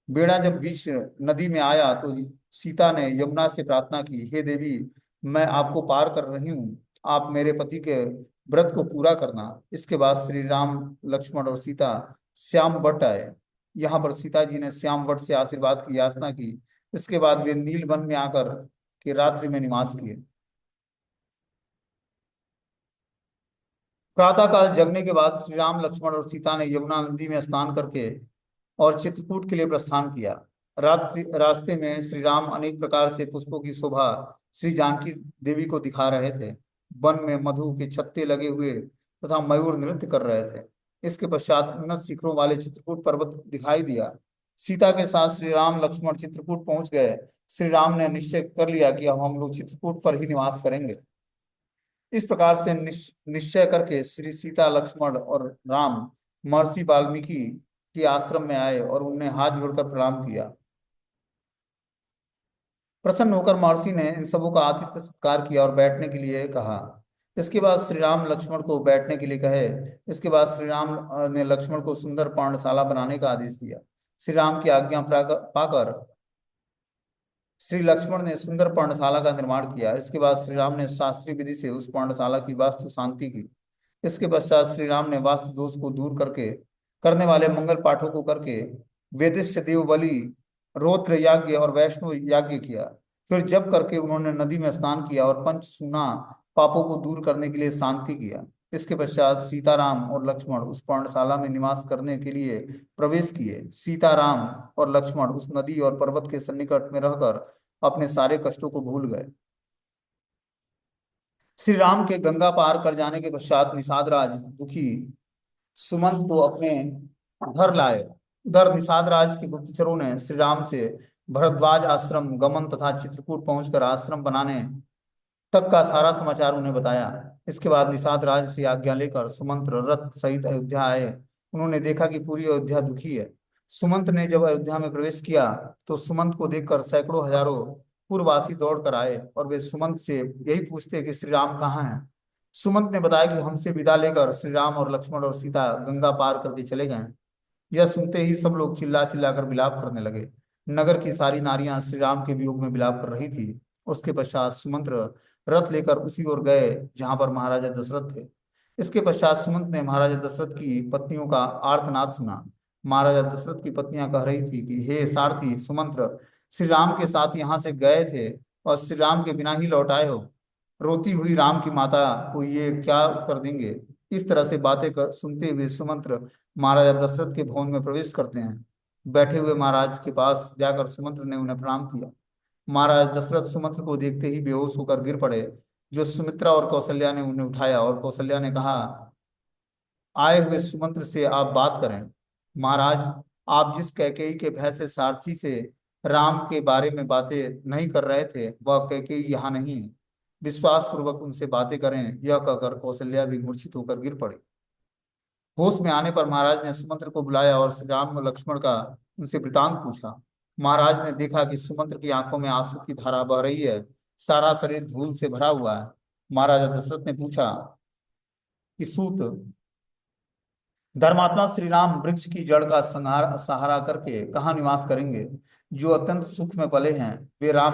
Speaker 1: बेड़ा जब बीच नदी में आया तो सीता ने यमुना से प्रार्थना की, हे देवी, मैं आपको पार कर रही हूँ, आप मेरे पति के व्रत को पूरा करना। इसके बाद श्री राम, लक्ष्मण और सीता श्याम वट आए। यहाँ पर सीता जी ने श्याम वट से आशीर्वाद की याचना की। इसके बाद वे नील वन में आकर के रात्रि में निवास किए। प्रातःकाल जगने के बाद श्री राम, लक्ष्मण और सीता ने यमुना नदी में स्नान करके और चित्रकूट के लिए प्रस्थान किया। रात्रि रास्ते में श्री राम अनेक प्रकार से पुष्पों की शोभा श्री जानकी देवी को दिखा रहे थे। वन में मधु के छत्ते लगे हुए तथा मयूर नृत्य कर रहे थे। इसके पश्चात उन्नत शिखरों वाले चित्रकूट पर्वत दिखाई दिया। सीता के साथ श्री राम, लक्ष्मण चित्रकूट पहुंच गए। श्री राम ने निश्चय कर लिया कि अब हम लोग चित्रकूट पर ही निवास करेंगे। इस प्रकार से निश्चय करके श्री सीता, लक्ष्मण और राम महर्षि वाल्मीकि के आश्रम में आए और उन्हें हाथ जोड़कर प्रणाम किया। प्रसन्न होकर महर्षि ने इन सबों का आतिथ्य सत्कार किया और बैठने के लिए कहा। इसके बाद श्री राम लक्ष्मण को बैठने के लिए कहे। इसके बाद श्री राम ने लक्ष्मण को सुंदर पर्णशाला बनाने का आदेश दिया। श्री राम की आज्ञा पाकर श्री लक्ष्मण ने सुंदर पर्णशाला का निर्माण किया। इसके बाद श्री राम ने शास्त्रीय विधि से उस पर्णशाला की वास्तु शांति की। इसके पश्चात श्री राम ने वास्तु दोष को दूर करके करने वाले मंगल पाठों को करके वेदिष्य देव बलि, रौद्र याज्ञ और वैष्णव याज्ञ किया। फिर जप करके उन्होंने नदी में स्नान किया और पंच सूना पापों को दूर करने के लिए शांति किया। इसके पश्चात सीताराम और लक्ष्मण उस पर्णशाला में निवास करने के लिए प्रवेश किए। सीताराम और लक्ष्मण उस नदी और पर्वत के सन्निकट में रहकर अपने सारे कष्टों को भूल गए। श्री राम के गंगा पार कर जाने के पश्चात निषाद राज दुखी सुमंत को अपने घर लाए। उधर निषाद राज के गुप्तचरों ने श्री राम से भरद्वाज आश्रम गमन तथा चित्रकूट पहुंचकर आश्रम बनाने तक का सारा समाचार उन्हें बताया। इसके बाद निषाद राज से आज्ञा लेकर सुमंत्र रथ सहित अयोध्या आए। उन्होंने देखा कि पूरी अयोध्या दुखी है। सुमंत ने जब अयोध्या में प्रवेश किया तो सुमंत को देखकर सैकड़ों हजारों पूर्ववासी दौड़ कर आए और वे सुमंत से यही पूछते कि श्री राम कहाँ हैं। सुमंत ने बताया कि हमसे विदा लेकर श्री राम और लक्ष्मण और सीता गंगा पार करके चले गए। यह सुनते ही सब लोग चिल्ला चिल्ला कर विलाप करने लगे। नगर की सारी नारियां श्री राम के वियोग में विलाप कर रही थी। उसके पश्चात सुमंत्र रथ लेकर उसी ओर गए जहां पर महाराजा दशरथ थे। इसके पश्चात सुमंत ने महाराजा दशरथ की पत्नियों का आर्तनाद सुना। महाराजा दशरथ की पत्नियां कह रही थी कि हे सारथी सुमंत्र, श्री राम के साथ यहाँ से गए थे और श्री राम के बिना ही लौट आए हो। रोती हुई राम की माता को ये क्या उत्तर देंगे। इस तरह से बातें सुनते हुए सुमंत्र महाराजा दशरथ के भवन में प्रवेश करते हैं। बैठे हुए महाराज के पास जाकर सुमंत्र ने उन्हें प्रणाम किया। महाराज दशरथ सुमंत्र को देखते ही बेहोश होकर गिर पड़े। जो सुमित्रा और कौशल्या ने उन्हें उठाया, और कौशल्या ने कहा, आए हुए सुमंत्र से आप बात करें। महाराज, आप जिस कैकेयी के भय से सारथी से राम के बारे में बातें नहीं कर रहे थे, वह कैकेयी यहाँ नहीं है। विश्वास पूर्वक उनसे बातें करें। यह कहकर कौशल्या भी मूर्छित होकर गिर पड़ी। होश में आने पर महाराज ने सुमंत्र को बुलाया और श्री राम और लक्ष्मण का उनसे वृतांत पूछा। महाराज ने देखा कि सुमंत्र की आंखों में आंसू की धारा बह रही है, सारा शरीर धूल से भरा हुआ है। महाराजा दशरथ ने पूछा कि सूत, धर्मात्मा श्री राम वृक्ष की जड़ का संहार सहारा करके कहाँ निवास करेंगे? जो अत्यंत सुख में पले हैं, वे राम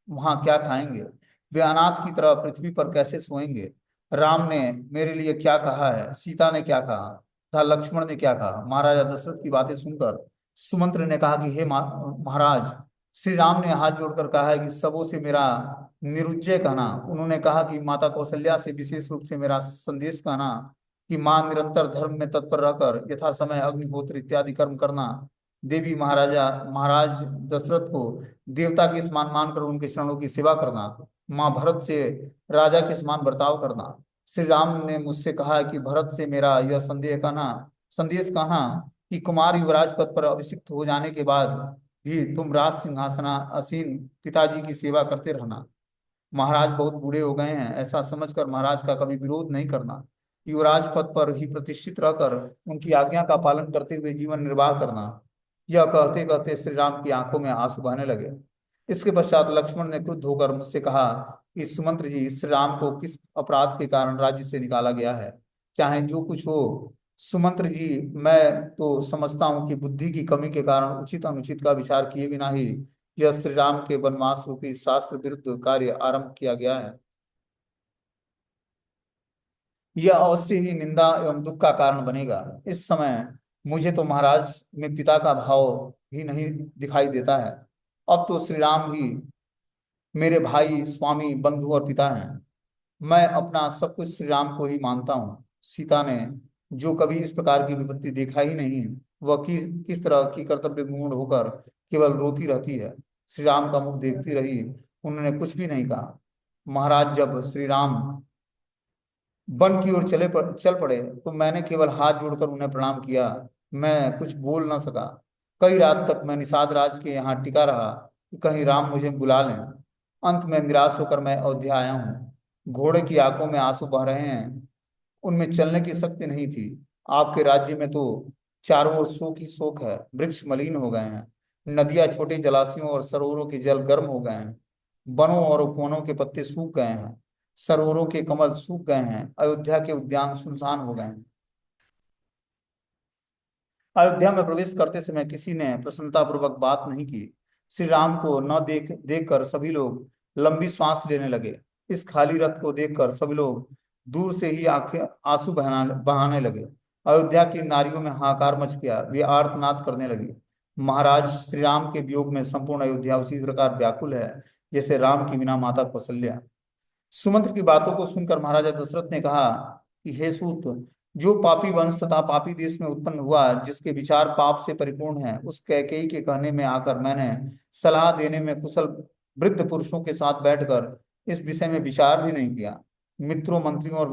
Speaker 1: वहां क्या खाएंगे? वे अनाथ की तरह पृथ्वी पर कैसे सोएंगे? राम ने मेरे लिए क्या कहा है, सीता ने क्या कहा था, लक्ष्मण ने क्या कहा? महाराजा दशरथ की बातें सुनकर सुमंत्र ने कहा कि हे महाराज, श्री राम ने हाथ जोड़कर कहा है कि सबों से मेरा निरुज्जय कहना। उन्होंने कहा कि माता कौशल्या से विशेष रूप से मेरा संदेश कहना कि मां निरंतर धर्म में तत्पर रहकर यथा समय अग्निहोत्र इत्यादि कर्म करना। देवी महाराज दशरथ को देवता के समान मानकर उनके चरणों की सेवा करना। माँ भरत से राजा के समान बर्ताव करना। श्री राम ने मुझसे कहा है कि भरत से मेरा यह संदेश कहना कि कुमार युवराज पद पर अभिषिक्त हो जाने के बाद भी तुम राज सिंहासनासीन पिताजी की सेवा करते रहना। महाराज बहुत बूढ़े हो गए हैं, ऐसा समझकर महाराज का कभी विरोध नहीं करना। युवराज पद पर ही प्रतिष्ठित रहकर उनकी आज्ञा का पालन करते हुए जीवन निर्वाह करना। यह कहते कहते श्री राम की आंखों में आंसू बहने लगे। इसके पश्चात लक्ष्मण ने क्रुद्ध होकर मुझसे कहा कि सुमंत्र जी, श्री राम को किस अपराध के कारण राज्य से निकाला गया है? चाहे जो कुछ हो सुमंत्र जी, मैं तो समझता हूँ कि बुद्धि की कमी के कारण उचित अनुचित का विचार किए बिना ही यह श्री राम के वनवास रूपी शास्त्र विरुद्ध कार्य आरंभ किया गया है। यह अवश्य ही निंदा एवं दुख का कारण बनेगा। इस समय मुझे तो महाराज में पिता का भाव भी नहीं दिखाई देता है। अब तो श्री राम ही मेरे भाई, स्वामी, बंधु और पिता हैं। मैं अपना सब कुछ श्री राम को ही मानता हूँ। सीता ने जो कभी इस प्रकार की विपत्ति देखा ही नहीं, वह किस तरह की कर्तव्य मूढ़ होकर केवल रोती रहती है। श्री राम का मुख देखती रही, उन्होंने कुछ भी नहीं कहा। महाराज, जब श्री राम वन की ओर चल पड़े तो मैंने केवल हाथ जोड़कर उन्हें प्रणाम किया। मैं कुछ बोल न सका। कई रात तक मैं निषाद राज के यहाँ टिका रहा कि कहीं राम मुझे बुला लें। अंत में निराश होकर मैं अयोध्या आया हूँ। घोड़े की आंखों में आंसू बह रहे हैं, उनमें चलने की शक्ति नहीं थी। आपके राज्य में तो चारों ओर शोक ही शोक है। वृक्ष मलिन हो गए हैं, नदियां, छोटे जलाशयों और सरोवरों के जल गर्म हो गए हैं, वनों और उपवनों के पत्ते सूख गए हैं, सरोवरों के कमल सूख गए हैं, अयोध्या के उद्यान सुनसान हो गए हैं। अयोध्या में प्रवेश करते समय किसी ने प्रसन्नता पूर्वक बात नहीं की। श्री राम को न देख कर सभी लोग लंबी सांस लेने लगे। इस खाली रथ को देखकर सभी लोग दूर से ही आंखें आंसू बहाने लगे। अयोध्या की नारियों में हाहाकार मच गया, वे आर्तनाद करने लगी। महाराज, श्री राम के वियोग में संपूर्ण अयोध्या उसी प्रकार व्याकुल है जैसे राम की बिना माता कौशल्या। सुमंत्र की बातों को सुनकर महाराजा दशरथ ने कहा कि हे सूत, जो पापी वंश तथा पापी देश में उत्पन्न हुआ, जिसके विचार पाप से परिपूर्ण है, उस कैकेयी के कहने में आकर मैंने सलाह देने में कुशल वृद्ध पुरुषों के साथ बैठकर इस विषय में विचार भी नहीं किया। मित्रों, मंत्रियों और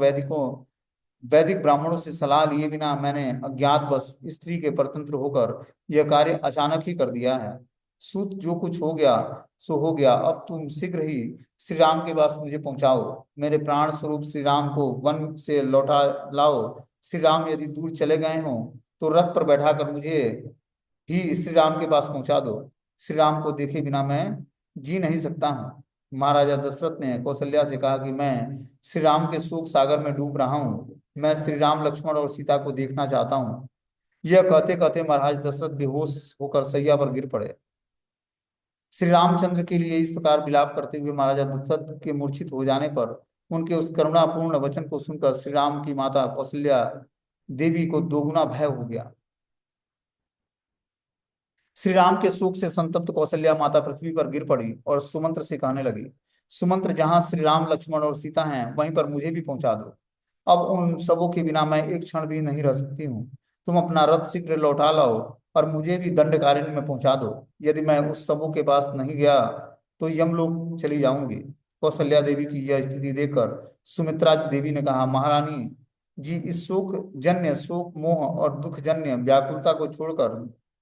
Speaker 1: वैदिक ब्राह्मणों से सलाह लिए बिना मैंने अज्ञातवश स्त्री के परतंत्र होकर यह कार्य अचानक ही कर दिया है। सूत, जो कुछ हो गया सो हो गया। अब तुम शीघ्र ही श्री राम के पास मुझे पहुंचाओ। मेरे प्राण स्वरूप श्री राम को वन से लौटा लाओ। श्री राम यदि दूर चले गए हों तो रथ पर बैठाकर मुझे ही श्री राम के पास पहुंचा दो। श्री राम को देखे बिना मैं जी नहीं सकता हूँ। महाराजा दशरथ ने कौशल्या से कहा कि मैं श्री राम के शोक सागर में डूब रहा हूँ। मैं श्री राम, लक्ष्मण और सीता को देखना चाहता हूँ। यह कहते कहते महाराज दशरथ बेहोश होकर सैया पर गिर पड़े। श्री रामचंद्र के लिए इस प्रकार विलाप करते हुए महाराजा दशरथ के मूर्छित हो जाने पर उनके उस करुणापूर्ण वचन को सुनकर श्री राम की माता कौशल्या देवी को दोगुना भय हो गया। श्री राम के शोक से संतप्त कौशल्या माता पृथ्वी पर गिर पड़ी और सुमंत्र से कहने लगी, सुमंत्र, जहां श्री राम, लक्ष्मण और सीता हैं, वहीं पर मुझे भी पहुंचा दो। अब उन सबों के बिना मैं एक क्षण भी नहीं रह सकती हूँ। तुम अपना रथ शीघ्र लौटा लाओ और मुझे भी दंडकारण्य में पहुंचा दो। यदि मैं उस सबों के पास नहीं गया तो यमलोक चली जाऊंगी। कौशल्या देवी की यह स्थिति देखकर सुमित्रा देवी ने कहा, महारानी जी, इस शोक मोह और दुख जन्य व्याकुलता को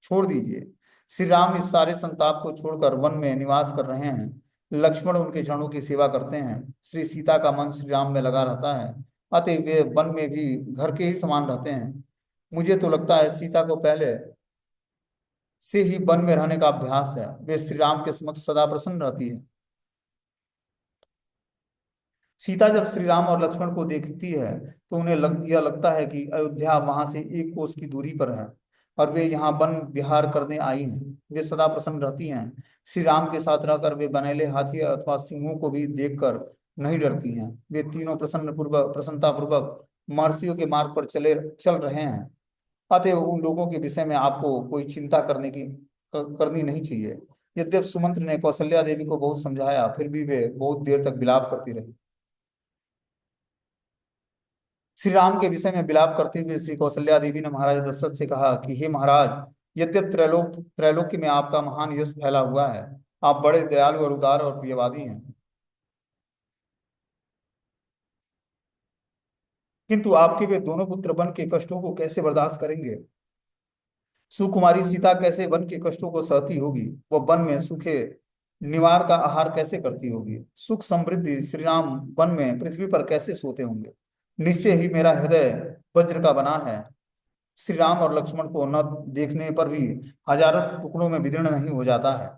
Speaker 1: छोड़ दीजिए। श्री राम इस सारे संताप को छोड़कर वन में निवास कर रहे हैं। लक्ष्मण उनके चरणों की सेवा करते हैं। श्री सीता का मन श्री राम में लगा रहता है, अतः वे वन में भी घर के ही समान रहते हैं। मुझे तो लगता है सीता को पहले से ही वन में रहने का अभ्यास है। वे श्री राम के समक्ष सदा प्रसन्न रहती है। सीता जब श्री राम और लक्ष्मण को देखती है तो उन्हें यह लगता है कि अयोध्या वहां से 1 कोस की दूरी पर है और वे यहाँ वन विहार करने आई हैं। वे सदा प्रसन्न रहती हैं। श्री राम के साथ रहकर वे बनेले हाथी अथवा सिंहों को भी देखकर नहीं डरती हैं। वे तीनों प्रसन्नता पूर्वक महर्षियों के मार्ग पर चल रहे हैं। अतः उन लोगों के विषय में आपको कोई चिंता करनी नहीं चाहिए। यद्यप सुमंत्र ने कौशल्या देवी को बहुत समझाया, फिर भी वे बहुत देर तक विलाप करती रही। श्री राम के विषय में विलाप करते हुए श्री कौशल्या देवी ने महाराज दशरथ से कहा कि हे महाराज, यद्यप त्रैलोक्य में आपका महान यश फैला हुआ है, आप बड़े दयालु और उदार और प्रियवादी हैं, किंतु आपके वे दोनों पुत्र वन के कष्टों को कैसे बर्दाश्त करेंगे? सुकुमारी सीता कैसे वन के कष्टों को सहती होगी? वह वन में सूखे निवार का आहार कैसे करती होगी? सुख समृद्धि श्री राम वन में पृथ्वी पर कैसे सोते होंगे? निश्चय ही मेरा हृदय वज्र का बना है। श्री राम और लक्ष्मण को न देखने पर भी हजारों टुकड़ों में विदीर्ण नहीं हो जाता है।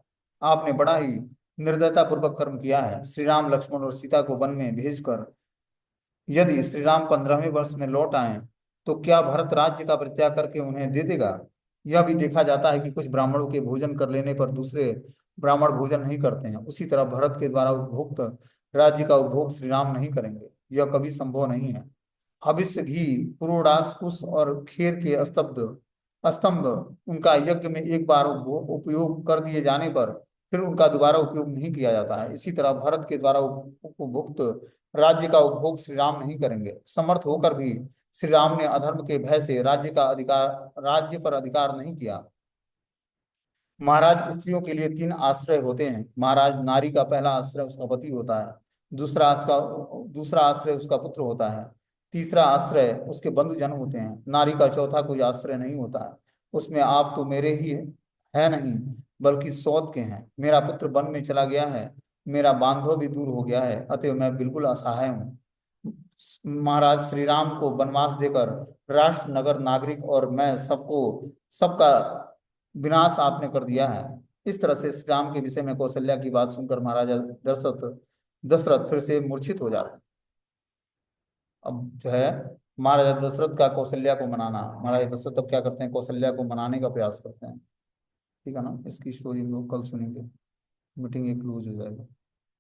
Speaker 1: आपने बड़ा ही निर्दयता पूर्वक कर्म किया है। श्री राम, लक्ष्मण और सीता को वन में भेजकर यदि श्री राम 15वें वर्ष में लौट आए तो क्या भरत राज्य का परित्याग करके उन्हें दे देगा? यह भी देखा जाता है कि कुछ ब्राह्मणों के भोजन कर लेने पर दूसरे ब्राह्मण भोजन नहीं करते हैं। उसी तरह भरत के द्वारा उपभोक्त राज्य का उपभोग श्री राम नहीं करेंगे। यह कभी संभव नहीं है। हविष्य, घी, पुरोडास, कुश और खेर के स्तंभ उनका यज्ञ में एक बार उपयोग कर दिए जाने पर फिर उनका दोबारा उपयोग नहीं किया जाता है। इसी तरह भरत के द्वारा उपभोक्त राज्य का उपभोग श्री राम नहीं करेंगे। समर्थ होकर भी श्री राम ने अधर्म के भय से राज्य पर अधिकार नहीं किया। महाराज, स्त्रियों के लिए 3 आश्रय होते हैं। महाराज, नारी का पहला आश्रय उसका पति होता है, दूसरा आश्रय उसका पुत्र होता है, तीसरा आश्रय उसके बंधुजन होते हैं। नारी का चौथा कोई आश्रय नहीं होता है। उसमें आप तो मेरे ही है नहीं बल्कि सौत के हैं। मेरा पुत्र वन में चला गया है, मेरा बांधव भी दूर हो गया है, अतः मैं बिल्कुल असहाय हूँ। महाराज, श्री राम को वनवास देकर राष्ट्र, नगर, नागरिक और मैं सबका विनाश आपने कर दिया है। इस तरह से श्री राम के विषय में कौशल्या की बात सुनकर महाराजा दशरथ फिर से मूर्छित हो जाते हैं। अब जो है महाराजा दशरथ का कौशल्या को मनाना, महाराजा दशरथ अब क्या करते हैं, कौशल्या को मनाने का प्रयास करते हैं। ठीक है ना, इसकी स्टोरी हम लोग कल सुनेंगे। मीटिंग एक क्लोज हो जाएगा।